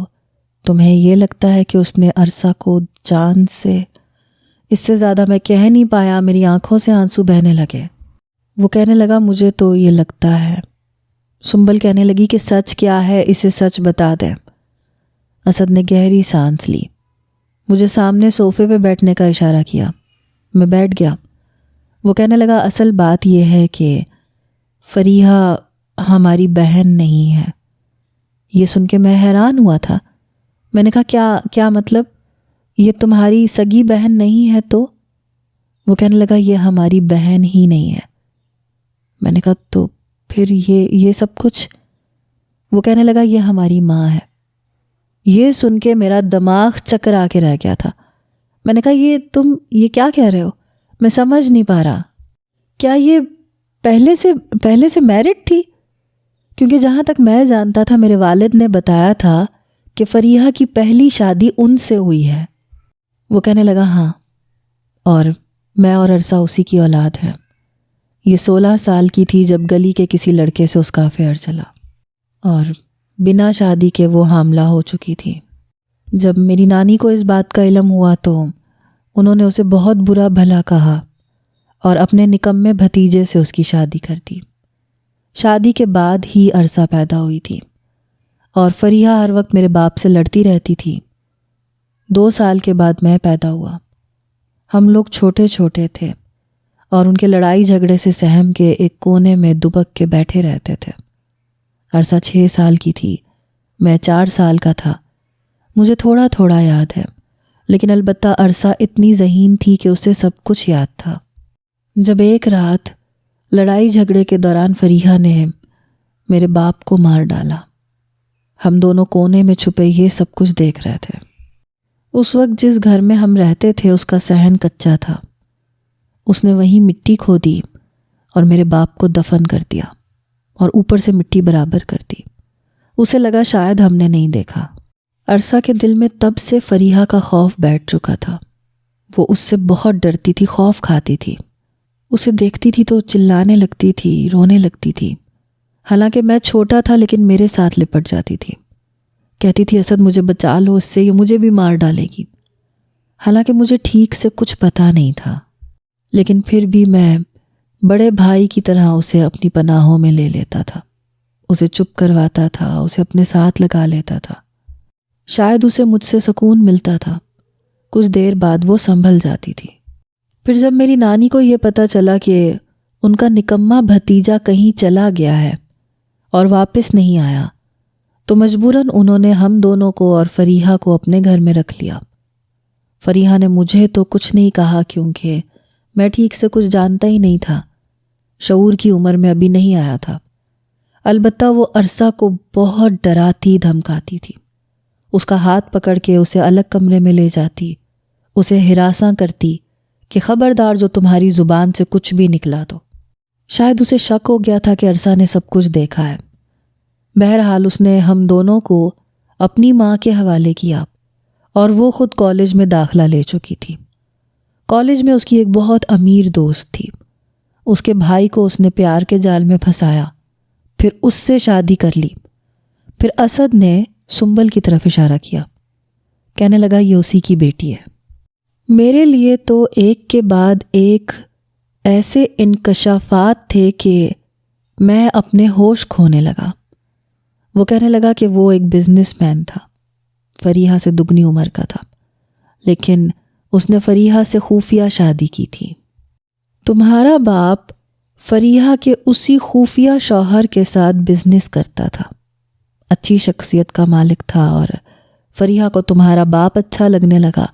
تمہیں یہ لگتا ہے کہ اس نے عرصہ کو جان سے؟ اس سے زیادہ میں کہہ نہیں پایا، میری آنکھوں سے آنسو بہنے لگے۔ وہ کہنے لگا مجھے تو یہ لگتا ہے۔ سنبل کہنے لگی کہ سچ کیا ہے، اسے سچ بتا دے۔ اسد نے گہری سانس لی، مجھے سامنے صوفے پہ بیٹھنے کا اشارہ کیا۔ میں بیٹھ گیا۔ وہ کہنے لگا اصل بات یہ ہے کہ فریحہ ہماری بہن نہیں ہے۔ یہ سن کے میں حیران ہوا تھا۔ میں نے کہا کیا مطلب؟ یہ تمہاری سگی بہن نہیں ہے تو؟ وہ کہنے لگا یہ ہماری بہن ہی نہیں ہے۔ میں نے کہا تو پھر یہ سب کچھ؟ وہ کہنے لگا یہ ہماری ماں ہے۔ یہ سن کے میرا دماغ چکرا کے رہ گیا تھا۔ میں نے کہا تم کیا کہہ رہے ہو؟ میں سمجھ نہیں پا رہا۔ کیا یہ پہلے سے میرڈ تھی؟ کیونکہ جہاں تک میں جانتا تھا میرے والد نے بتایا تھا کہ فریحہ کی پہلی شادی ان سے ہوئی ہے۔ وہ کہنے لگا ہاں، اور میں اور عرصہ اسی کی اولاد ہے۔ یہ 16 سال کی تھی جب گلی کے کسی لڑکے سے اس کا افیئر چلا، اور بنا شادی کے وہ حاملہ ہو چکی تھی۔ جب میری نانی کو اس بات کا علم ہوا تو انہوں نے اسے بہت برا بھلا کہا اور اپنے نکمے بھتیجے سے اس کی شادی کر دی۔ شادی کے بعد ہی عرصہ پیدا ہوئی تھی، اور فریحہ ہر وقت میرے باپ سے لڑتی رہتی تھی۔ 2 سال کے بعد میں پیدا ہوا۔ ہم لوگ چھوٹے چھوٹے تھے اور ان کے لڑائی جھگڑے سے سہم کے ایک کونے میں دبک کے بیٹھے رہتے تھے۔ عرصہ 6 سال کی تھی، میں 4 سال کا تھا۔ مجھے تھوڑا تھوڑا یاد ہے، لیکن البتہ عرصہ اتنی ذہین تھی کہ اسے سب کچھ یاد تھا۔ جب ایک رات لڑائی جھگڑے کے دوران فریحہ نے میرے باپ کو مار ڈالا، ہم دونوں کونے میں چھپے یہ سب کچھ دیکھ رہے تھے۔ اس وقت جس گھر میں ہم رہتے تھے اس کا صحن کچا تھا۔ اس نے وہیں مٹی کھودی اور میرے باپ کو دفن کر دیا اور اوپر سے مٹی برابر کر دی۔ اسے لگا شاید ہم نے نہیں دیکھا۔ عرصہ کے دل میں تب سے فریحہ کا خوف بیٹھ چکا تھا۔ وہ اس سے بہت ڈرتی تھی، خوف کھاتی تھی۔ اسے دیکھتی تھی تو چلانے لگتی تھی، رونے لگتی تھی۔ حالانکہ میں چھوٹا تھا لیکن میرے ساتھ لپٹ جاتی تھی۔ کہتی تھی اسد مجھے بچا لو، اس سے یہ مجھے بھی مار ڈالے گی۔ حالانکہ مجھے ٹھیک سے کچھ پتہ نہیں تھا، لیکن پھر بھی میں بڑے بھائی کی طرح اسے اپنی پناہوں میں لے لیتا تھا۔ اسے چپ کرواتا تھا، اسے اپنے ساتھ لگا لیتا تھا۔ شاید اسے مجھ سے سکون ملتا تھا۔ کچھ دیر بعد وہ سنبھل جاتی تھی۔ پھر جب میری نانی کو یہ پتہ چلا کہ ان کا نکما بھتیجا کہیں چلا گیا ہے اور واپس نہیں آیا، تو مجبوراً انہوں نے ہم دونوں کو اور فریحہ کو اپنے گھر میں رکھ لیا۔ فریحہ نے مجھے تو کچھ نہیں کہا کیونکہ میں ٹھیک سے کچھ جانتا ہی نہیں تھا، شعور کی عمر میں ابھی نہیں آیا تھا۔ البتہ وہ عرصہ کو بہت ڈراتی دھمکاتی تھی۔ اس کا ہاتھ پکڑ کے اسے الگ کمرے میں لے جاتی، اسے ہراساں کرتی کہ خبردار جو تمہاری زبان سے کچھ بھی نکلا تو۔ شاید اسے شک ہو گیا تھا کہ عرصہ نے سب کچھ دیکھا ہے۔ بہرحال اس نے ہم دونوں کو اپنی ماں کے حوالے کیا اور وہ خود کالج میں داخلہ لے چکی تھی۔ کالج میں اس کی ایک بہت امیر دوست تھی۔ اس کے بھائی کو اس نے پیار کے جال میں پھنسایا، پھر اس سے شادی کر لی۔ پھر اسد نے سنبل کی طرف اشارہ کیا، کہنے لگا یہ اسی کی بیٹی ہے۔ میرے لیے تو ایک کے بعد ایک ایسے انکشافات تھے کہ میں اپنے ہوش کھونے لگا۔ وہ کہنے لگا کہ وہ ایک بزنس مین تھا، فریحہ سے دگنی عمر کا تھا، لیکن اس نے فریحہ سے خفیہ شادی کی تھی۔ تمہارا باپ فریحہ کے اسی خفیہ شوہر کے ساتھ بزنس کرتا تھا، اچھی شخصیت کا مالک تھا، اور فریحہ کو تمہارا باپ اچھا لگنے لگا۔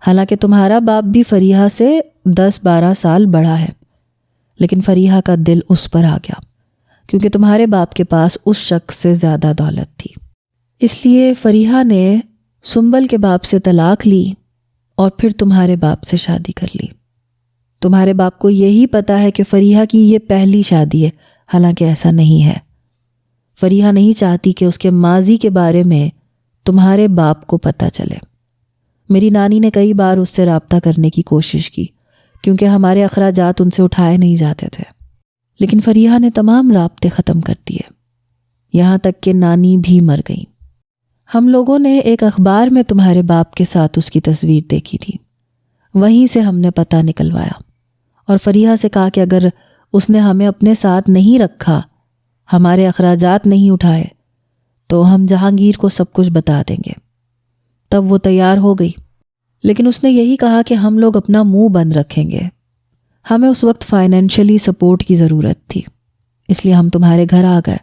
حالانکہ تمہارا باپ بھی فریحہ سے 10-12 سال بڑا ہے، لیکن فریحہ کا دل اس پر آ گیا کیونکہ تمہارے باپ کے پاس اس شخص سے زیادہ دولت تھی۔ اس لیے فریحہ نے سنبل کے باپ سے طلاق لی اور پھر تمہارے باپ سے شادی کر لی۔ تمہارے باپ کو یہی پتا ہے کہ فریحہ کی یہ پہلی شادی ہے، حالانکہ ایسا نہیں ہے۔ فریحہ نہیں چاہتی کہ اس کے ماضی کے بارے میں تمہارے باپ کو پتہ چلے۔ میری نانی نے کئی بار اس سے رابطہ کرنے کی کوشش کی کیونکہ ہمارے اخراجات ان سے اٹھائے نہیں جاتے تھے، لیکن فریحہ نے تمام رابطے ختم کر دیے، یہاں تک کہ نانی بھی مر گئی۔ ہم لوگوں نے ایک اخبار میں تمہارے باپ کے ساتھ اس کی تصویر دیکھی تھی، وہیں سے ہم نے پتہ نکلوایا اور فریحہ سے کہا کہ اگر اس نے ہمیں اپنے ساتھ نہیں رکھا، ہمارے اخراجات نہیں اٹھائے، تو ہم جہانگیر کو سب کچھ بتا دیں گے۔ تب وہ تیار ہو گئی، لیکن اس نے یہی کہا کہ ہم لوگ اپنا منہ بند رکھیں گے۔ ہمیں اس وقت فائنینشلی سپورٹ کی ضرورت تھی، اس لیے ہم تمہارے گھر آ گئے۔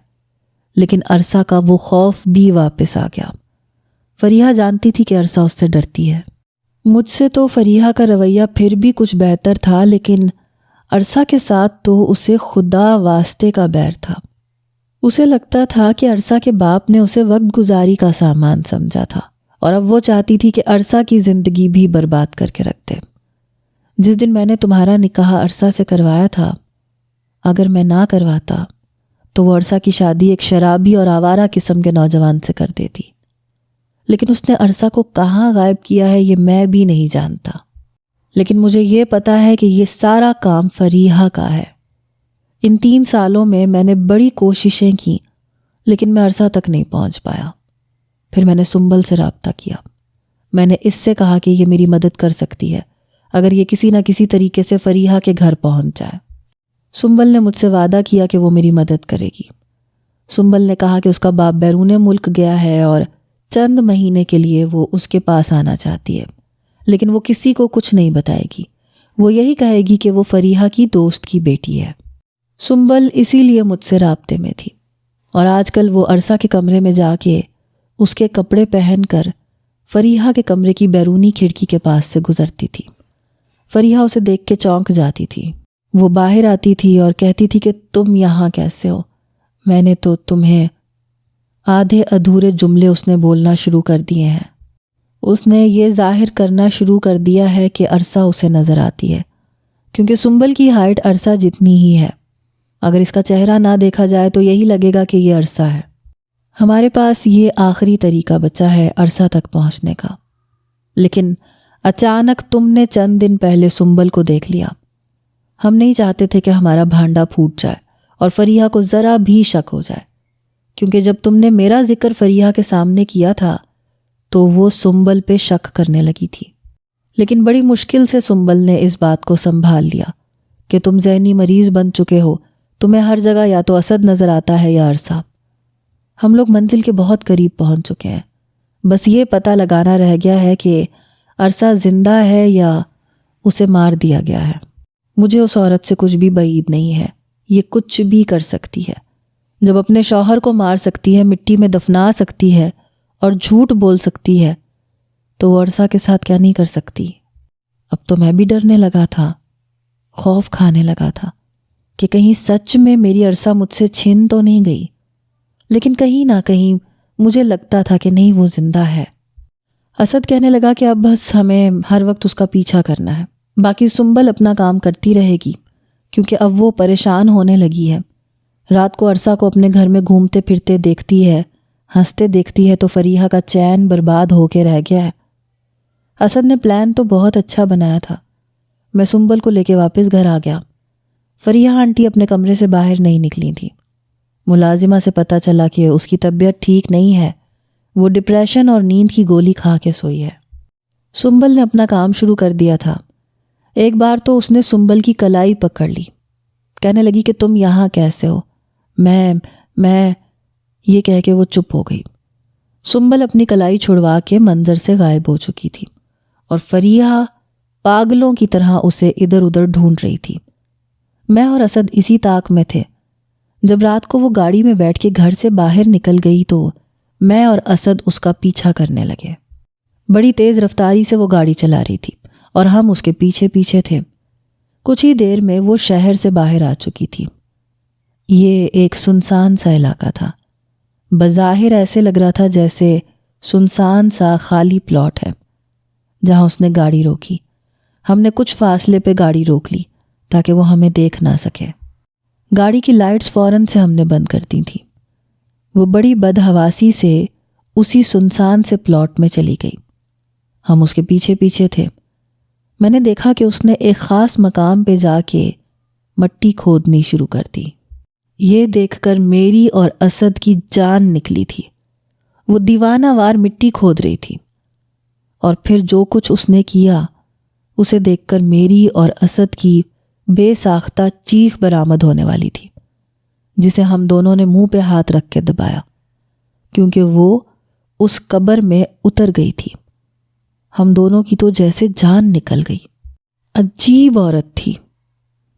لیکن عرصہ کا وہ خوف بھی واپس آ گیا۔ فریحہ جانتی تھی کہ عرصہ اس سے ڈرتی ہے۔ مجھ سے تو فریحہ کا رویہ پھر بھی کچھ بہتر تھا، لیکن عرصہ کے ساتھ تو اسے خدا واسطے کا بیر تھا۔ اسے لگتا تھا کہ عرصہ کے باپ نے اسے وقت گزاری کا سامان سمجھا تھا، اور اب وہ چاہتی تھی کہ عرصہ کی زندگی بھی برباد کر کے رکھ دے۔ جس دن میں نے تمہارا نکاح عرصہ سے کروایا تھا، اگر میں نہ کرواتا تو وہ عرصہ کی شادی ایک شرابی اور آوارہ قسم کے نوجوان سے کر دیتی۔ لیکن اس نے عرصہ کو کہاں غائب کیا ہے یہ میں بھی نہیں جانتا، لیکن مجھے یہ پتا ہے کہ یہ سارا کام فریحہ کا ہے۔ ان 3 سالوں میں نے بڑی کوششیں کی، لیکن میں عرصہ تک نہیں پہنچ پایا۔ پھر میں نے سنبل سے رابطہ کیا۔ میں نے اس سے کہا کہ یہ میری مدد کر سکتی ہے اگر یہ کسی نہ کسی طریقے سے فریحہ کے گھر پہنچ جائے۔ سنبل نے مجھ سے وعدہ کیا کہ وہ میری مدد کرے گی۔ سنبل نے کہا کہ اس کا باپ بیرون ملک گیا ہے اور چند مہینے کے لیے وہ اس کے پاس آنا چاہتی ہے، لیکن وہ کسی کو کچھ نہیں بتائے گی۔ وہ یہی کہے گی کہ وہ فریحہ کی دوست کی بیٹی ہے۔ سنبل اسی لیے مجھ سے رابطے میں تھی، اور آج کل وہ عرصہ کے کمرے میں جا کے اس کے کپڑے پہن کر فریحہ کے کمرے کی بیرونی کھڑکی کے پاس سے گزرتی تھی۔ فریحہ اسے دیکھ کے چونک جاتی تھی۔ وہ باہر آتی تھی اور کہتی تھی کہ تم یہاں کیسے ہو؟ میں نے تو تمہیں… آدھے ادھورے جملے اس نے بولنا شروع کر دیے ہیں۔ اس نے یہ ظاہر کرنا شروع کر دیا ہے کہ عرصہ اسے نظر آتی ہے، کیونکہ سنبل کی ہائٹ عرصہ جتنی ہی ہے۔ اگر اس کا چہرہ نہ دیکھا جائے تو یہی لگے گا کہ یہ عرصہ ہے۔ ہمارے پاس یہ آخری طریقہ بچا ہے عرصہ تک پہنچنے کا۔ لیکن اچانک تم نے چند دن پہلے سنبل کو دیکھ لیا۔ ہم نہیں چاہتے تھے کہ ہمارا بھانڈا پھوٹ جائے اور فریحہ کو ذرا بھی شک ہو جائے، کیونکہ جب تم نے میرا ذکر فریحہ کے سامنے کیا تھا تو وہ سنبل پہ شک کرنے لگی تھی۔ لیکن بڑی مشکل سے سنبل نے اس بات کو سنبھال لیا کہ تم ذہنی مریض بن چکے ہو، تمہیں ہر جگہ یا تو اسد نظر آتا ہے یا عرصہ۔ ہم لوگ منزل کے بہت قریب پہنچ چکے ہیں، بس یہ پتہ لگانا رہ گیا ہے کہ عرصہ زندہ ہے یا اسے مار دیا گیا ہے۔ مجھے اس عورت سے کچھ بھی بعید نہیں ہے، یہ کچھ بھی کر سکتی ہے۔ جب اپنے شوہر کو مار سکتی ہے، مٹی میں دفنا سکتی ہے اور جھوٹ بول سکتی ہے، تو وہ عرصہ کے ساتھ کیا نہیں کر سکتی؟ اب تو میں بھی ڈرنے لگا تھا، خوف کھانے لگا تھا کہ کہیں سچ میں میری عرصہ مجھ سے چھن تو نہیں گئی۔ لیکن کہیں نہ کہیں مجھے لگتا تھا کہ نہیں، وہ زندہ ہے۔ اسد کہنے لگا کہ اب بس ہمیں ہر وقت اس کا پیچھا کرنا ہے، باقی سنبل اپنا کام کرتی رہے گی، کیونکہ اب وہ پریشان ہونے لگی ہے۔ رات کو عرصہ کو اپنے گھر میں گھومتے پھرتے دیکھتی ہے، ہنستے دیکھتی ہے تو فریحہ کا چین برباد ہو کے رہ گیا ہے۔ اسد نے پلان تو بہت اچھا بنایا تھا۔ میں سنبل کو لے کے واپس گھر آ گیا۔ فریحہ آنٹی اپنے کمرے سے باہر نہیں نکلی تھی۔ ملازمہ سے پتہ چلا کہ اس کی طبیعت ٹھیک نہیں ہے، وہ ڈپریشن اور نیند کی گولی کھا کے سوئی ہے۔ سنبل نے اپنا کام شروع کر دیا تھا۔ ایک بار تو اس نے سنبل کی کلائی پکڑ لی، کہنے لگی کہ تم یہاں کیسے ہو؟ میں یہ کہہ کے وہ چپ ہو گئی۔ سنبل اپنی کلائی چھڑوا کے منظر سے غائب ہو چکی تھی، اور فریحہ پاگلوں کی طرح اسے ادھر ادھر ڈھونڈ رہی تھی۔ میں اور اسد اسی طاق میں تھے۔ جب رات کو وہ گاڑی میں بیٹھ کے گھر سے باہر نکل گئی تو میں اور اسد اس کا پیچھا کرنے لگے۔ بڑی تیز رفتاری سے وہ گاڑی چلا رہی تھی اور ہم اس کے پیچھے پیچھے تھے۔ کچھ ہی دیر میں وہ شہر سے باہر آ چکی تھی۔ یہ ایک سنسان سا علاقہ تھا۔ بظاہر ایسے لگ رہا تھا جیسے سنسان سا خالی پلاٹ ہے۔ جہاں اس نے گاڑی روکی، ہم نے کچھ فاصلے پہ گاڑی روک لی تاکہ وہ ہمیں دیکھ نہ سکے۔ گاڑی کی لائٹس فوراً سے ہم نے بند کر دی تھی۔ وہ بڑی بدحواسی سے اسی سنسان سے پلاٹ میں چلی گئی۔ ہم اس کے پیچھے پیچھے تھے۔ میں نے دیکھا کہ اس نے ایک خاص مقام پہ جا کے مٹی کھودنی شروع کر دی۔ یہ دیکھ کر میری اور اسد کی جان نکلی تھی۔ وہ دیوانہ وار مٹی کھود رہی تھی، اور پھر جو کچھ اس نے کیا اسے دیکھ کر میری اور اسد کی بے ساختہ چیخ برآمد ہونے والی تھی، جسے ہم دونوں نے منہ پہ ہاتھ رکھ کے دبایا، کیونکہ وہ اس قبر میں اتر گئی تھی۔ ہم دونوں کی تو جیسے جان نکل گئی۔ عجیب عورت تھی،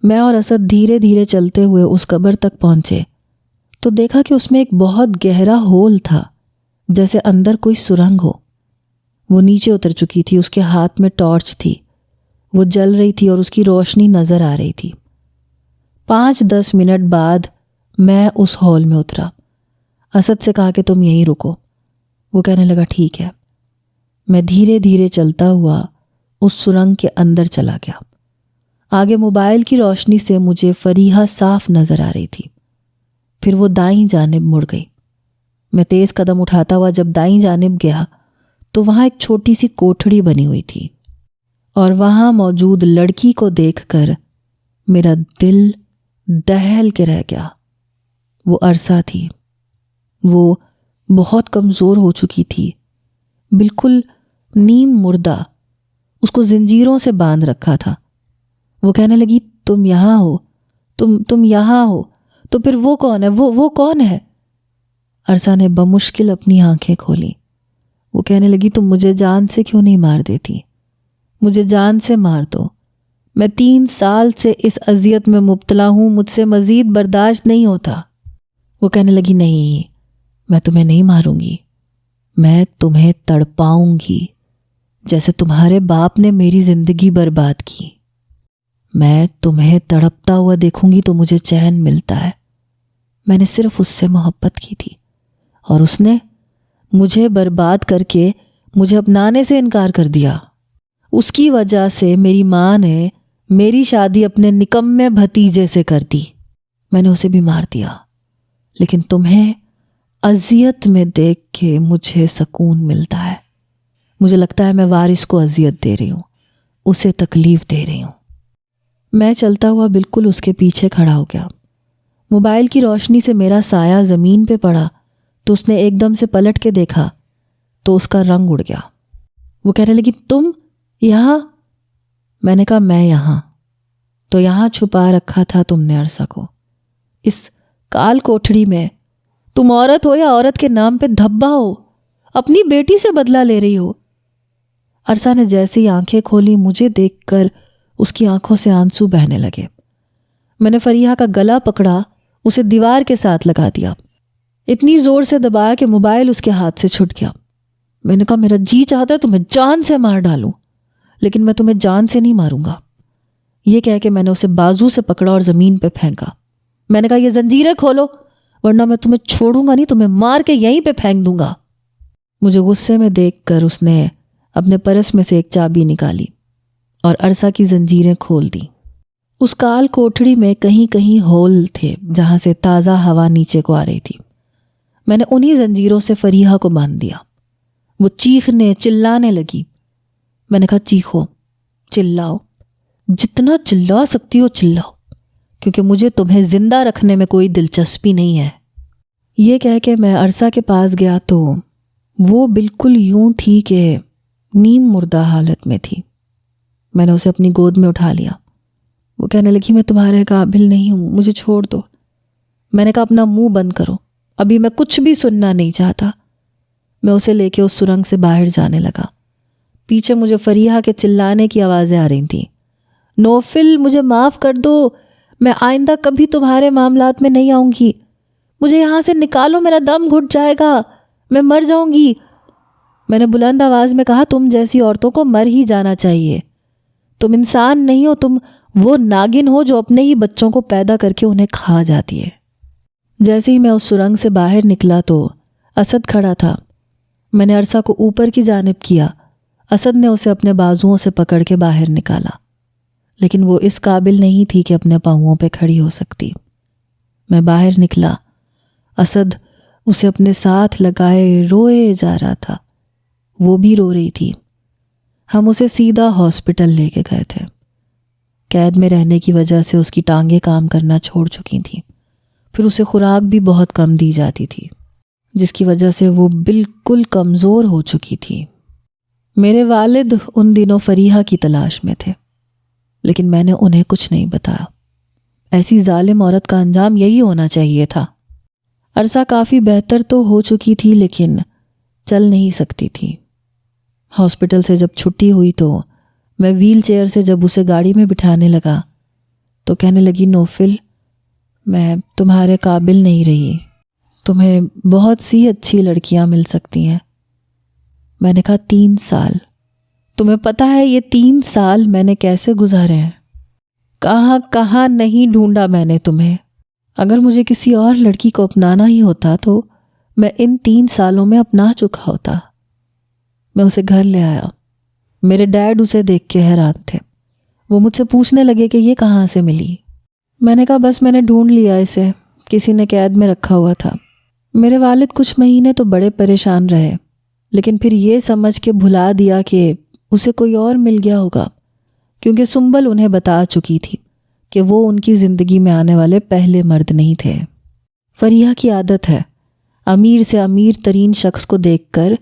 میں اور اسد دھیرے دھیرے چلتے ہوئے اس قبر تک پہنچے تو دیکھا کہ اس میں ایک بہت گہرا ہول تھا، جیسے اندر کوئی سرنگ ہو۔ وہ نیچے اتر چکی تھی، اس کے ہاتھ میں ٹارچ تھی، وہ جل رہی تھی اور اس کی روشنی نظر آ رہی تھی۔ 5-10 منٹ بعد میں اس ہال میں اترا۔ اسد سے کہا کہ تم یہیں رکو۔ وہ کہنے لگا ٹھیک ہے۔ میں دھیرے دھیرے چلتا ہوا اس سرنگ کے اندر چلا گیا۔ آگے موبائل کی روشنی سے مجھے فریحہ صاف نظر آ رہی تھی۔ پھر وہ دائیں جانب مڑ گئی۔ میں تیز قدم اٹھاتا ہوا جب دائیں جانب گیا تو وہاں ایک چھوٹی سی کوٹھڑی بنی ہوئی تھی، اور وہاں موجود لڑکی کو دیکھ کر میرا دل دہل کے رہ گیا۔ وہ عرصہ تھی۔ وہ بہت کمزور ہو چکی تھی، بالکل نیم مردہ۔ اس کو زنجیروں سے باندھ رکھا تھا۔ وہ کہنے لگی تم یہاں ہو، تم یہاں ہو، تو پھر وہ کون ہے؟ وہ کون ہے؟ عرصہ نے بمشکل اپنی آنکھیں کھولی۔ وہ کہنے لگی تم مجھے جان سے کیوں نہیں مار دیتی؟ مجھے جان سے مار دو۔ میں 3 سال سے اس اذیت میں مبتلا ہوں، مجھ سے مزید برداشت نہیں ہوتا۔ وہ کہنے لگی نہیں، میں تمہیں نہیں ماروں گی، میں تمہیں تڑپاؤں گی جیسے تمہارے باپ نے میری زندگی برباد کی۔ میں تمہیں تڑپتا ہوا دیکھوں گی تو مجھے چین ملتا ہے۔ میں نے صرف اس سے محبت کی تھی اور اس نے مجھے برباد کر کے مجھے اپنانے سے انکار کر دیا۔ اس کی وجہ سے میری ماں نے میری شادی اپنے نکمے بھتیجے سے کر دی۔ میں نے اسے بھی مار دیا، لیکن تمہیں اذیت میں دیکھ کے مجھے سکون ملتا ہے۔ مجھے لگتا ہے میں وارث کو اذیت دے رہی ہوں، اسے تکلیف دے رہی ہوں۔ میں چلتا ہوا بالکل اس کے پیچھے کھڑا ہو گیا۔ موبائل کی روشنی سے میرا سایہ زمین پہ پڑا تو اس نے ایک دم سے پلٹ کے دیکھا تو اس کا رنگ اڑ گیا۔ وہ کہنے لگی تم یہاں؟ میں نے کہا میں یہاں۔ تو یہاں چھپا رکھا تھا تم نے عرصہ کو، اس کال کوٹھڑی میں۔ تم عورت ہو یا عورت کے نام پہ دھبا ہو؟ اپنی بیٹی سے بدلہ لے رہی ہو؟ عرصہ نے جیسے ہی آنکھیں کھولی مجھے دیکھ کر اس کی آنکھوں سے آنسو بہنے لگے۔ میں نے فریحہ کا گلا پکڑا، اسے دیوار کے ساتھ لگا دیا، اتنی زور سے دبایا کہ موبائل اس کے ہاتھ سے چھٹ گیا۔ میں نے کہا میرا جی چاہتا ہے تمہیں جان سے مار ڈالوں، لیکن میں تمہیں جان سے نہیں ماروں گا۔ یہ کہہ کے میں نے اسے بازو سے پکڑا اور زمین پہ پھینکا۔ میں نے کہا یہ زنجیریں کھولو ورنہ میں تمہیں چھوڑوں گا نہیں، تمہیں مار کے یہیں پہ پھینک دوں گا۔ مجھے غصے میں دیکھ کر اس نے اپنے پرس میں سے ایک چابی نکالی اور عرصہ کی زنجیریں کھول دیں۔ اس کال کوٹھڑی میں کہیں کہیں ہول تھے جہاں سے تازہ ہوا نیچے کو آ رہی تھی۔ میں نے انہی زنجیروں سے فریحہ کو باندھ دیا۔ وہ چیخنے چلانے لگی۔ میں نے کہا چیخو، چلاؤ، جتنا چلا سکتی ہو چلاؤ، کیونکہ مجھے تمہیں زندہ رکھنے میں کوئی دلچسپی نہیں ہے۔ یہ کہہ کے میں عرصہ کے پاس گیا تو وہ بالکل یوں تھی کہ نیم مردہ حالت میں تھی۔ میں نے اسے اپنی گود میں اٹھا لیا۔ وہ کہنے لگی میں تمہارے قابل نہیں ہوں، مجھے چھوڑ دو۔ میں نے کہا اپنا منہ بند کرو، ابھی میں کچھ بھی سننا نہیں چاہتا۔ میں اسے لے کے اس سرنگ سے باہر جانے لگا۔ پیچھے مجھے فریحہ کے چلانے کی آوازیں آ رہی تھیں، نوفل مجھے معاف کر دو، میں آئندہ کبھی تمہارے معاملات میں نہیں آؤں گی، مجھے یہاں سے نکالو، میرا دم گھٹ جائے گا، میں مر جاؤں گی۔ میں نے بلند آواز میں کہا تم جیسی عورتوں کو مر ہی جانا چاہیے، تم انسان نہیں ہو، تم وہ ناگن ہو جو اپنے ہی بچوں کو پیدا کر کے انہیں کھا جاتی ہے۔ جیسے ہی میں اس سرنگ سے باہر نکلا تو اسد کھڑا تھا۔ میں نے عرصہ کو اوپر کی جانب کیا، اسد نے اسے اپنے بازوؤں سے پکڑ کے باہر نکالا، لیکن وہ اس قابل نہیں تھی کہ اپنے پاؤں پہ کھڑی ہو سکتی۔ میں باہر نکلا، اسد اسے اپنے ساتھ لگائے روئے جا رہا تھا، وہ بھی رو رہی تھی۔ ہم اسے سیدھا ہاسپٹل لے کے گئے تھے۔ قید میں رہنے کی وجہ سے اس کی ٹانگیں کام کرنا چھوڑ چکی تھیں، پھر اسے خوراک بھی بہت کم دی جاتی تھی، جس کی وجہ سے وہ بالکل کمزور ہو چکی تھی۔ میرے والد ان دنوں فریحہ کی تلاش میں تھے، لیکن میں نے انہیں کچھ نہیں بتایا۔ ایسی ظالم عورت کا انجام یہی ہونا چاہیے تھا۔ عرصہ کافی بہتر تو ہو چکی تھی لیکن چل نہیں سکتی تھی۔ ہاسپٹل سے جب چھٹی ہوئی تو میں ویل چیئر سے جب اسے گاڑی میں بٹھانے لگا تو کہنے لگی نوفل میں تمہارے قابل نہیں رہی، تمہیں بہت سی اچھی لڑکیاں مل سکتی ہیں۔ میں نے کہا 3 سال، تمہیں پتہ ہے یہ 3 سال میں نے کیسے گزارے ہیں؟ کہاں کہاں نہیں ڈھونڈا میں نے تمہیں۔ اگر مجھے کسی اور لڑکی کو اپنانا ہی ہوتا تو میں ان 3 سالوں میں اپنا چکا ہوتا۔ میں اسے گھر لے آیا، میرے ڈیڈ اسے دیکھ کے حیران تھے، وہ مجھ سے پوچھنے لگے کہ یہ کہاں سے ملی۔ میں نے کہا بس میں نے ڈھونڈ لیا اسے، کسی نے قید میں رکھا ہوا تھا۔ میرے والد کچھ مہینے تو بڑے پریشان رہے، لیکن پھر یہ سمجھ کے بھلا دیا کہ اسے کوئی اور مل گیا ہوگا، کیونکہ سنبل انہیں بتا چکی تھی کہ وہ ان کی زندگی میں آنے والے پہلے مرد نہیں تھے۔ فریحہ کی عادت ہے امیر سے امیر ترین شخص کو دیکھ کر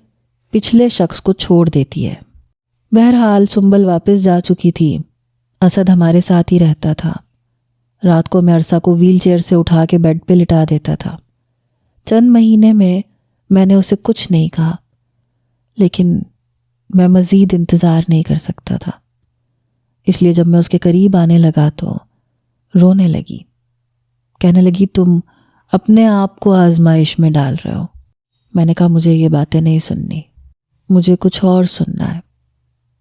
پچھلے شخص کو چھوڑ دیتی ہے۔ بہرحال سنبل واپس جا چکی تھی، اسد ہمارے ساتھ ہی رہتا تھا۔ رات کو میں عرصہ کو ویل چیئر سے اٹھا کے بیڈ پہ لٹا دیتا تھا۔ چند مہینے میں نے اسے کچھ نہیں کہا، لیکن میں مزید انتظار نہیں کر سکتا تھا، اس لیے جب میں اس کے قریب آنے لگا تو رونے لگی، کہنے لگی تم اپنے آپ کو آزمائش میں ڈال رہے ہو۔ میں نے کہا مجھے یہ باتیں نہیں سننی، مجھے کچھ اور سننا ہے۔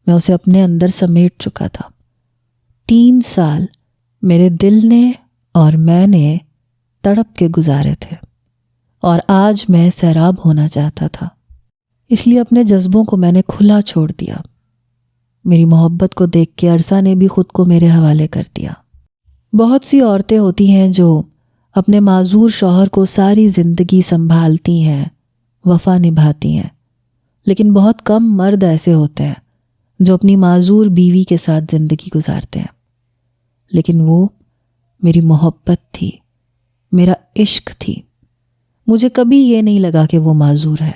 میں اسے اپنے اندر سمیٹ چکا تھا۔ 3 سال میرے دل نے اور میں نے تڑپ کے گزارے تھے، اور آج میں سیراب ہونا چاہتا تھا، اس لیے اپنے جذبوں کو میں نے کھلا چھوڑ دیا۔ میری محبت کو دیکھ کے عرصہ نے بھی خود کو میرے حوالے کر دیا۔ بہت سی عورتیں ہوتی ہیں جو اپنے معذور شوہر کو ساری زندگی سنبھالتی ہیں، وفا نبھاتی ہیں، لیکن بہت کم مرد ایسے ہوتے ہیں جو اپنی معذور بیوی کے ساتھ زندگی گزارتے ہیں۔ لیکن وہ میری محبت تھی، میرا عشق تھی۔ مجھے کبھی یہ نہیں لگا کہ وہ معذور ہے۔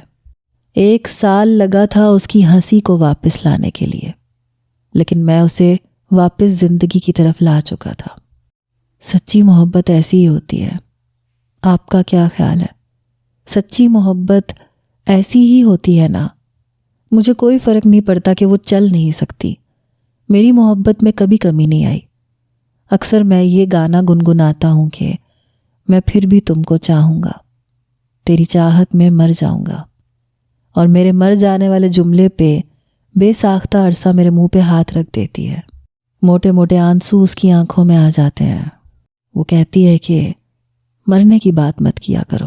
1 سال لگا تھا اس کی ہنسی کو واپس لانے کے لیے، لیکن میں اسے واپس زندگی کی طرف لا چکا تھا۔ سچی محبت ایسی ہی ہوتی ہے۔ آپ کا کیا خیال ہے؟ سچی محبت ایسی ہی ہوتی ہے نا؟ مجھے کوئی فرق نہیں پڑتا کہ وہ چل نہیں سکتی، میری محبت میں کبھی کمی نہیں آئی۔ اکثر میں یہ گانا گنگناتا ہوں کہ میں پھر بھی تم کو چاہوں گا، تیری چاہت میں مر جاؤں گا، اور میرے مر جانے والے جملے پہ بے ساختہ عرصہ میرے منہ پہ ہاتھ رکھ دیتی ہے۔ موٹے موٹے آنسو اس کی آنکھوں میں آ جاتے ہیں۔ وہ کہتی ہے کہ مرنے کی بات مت کیا کرو۔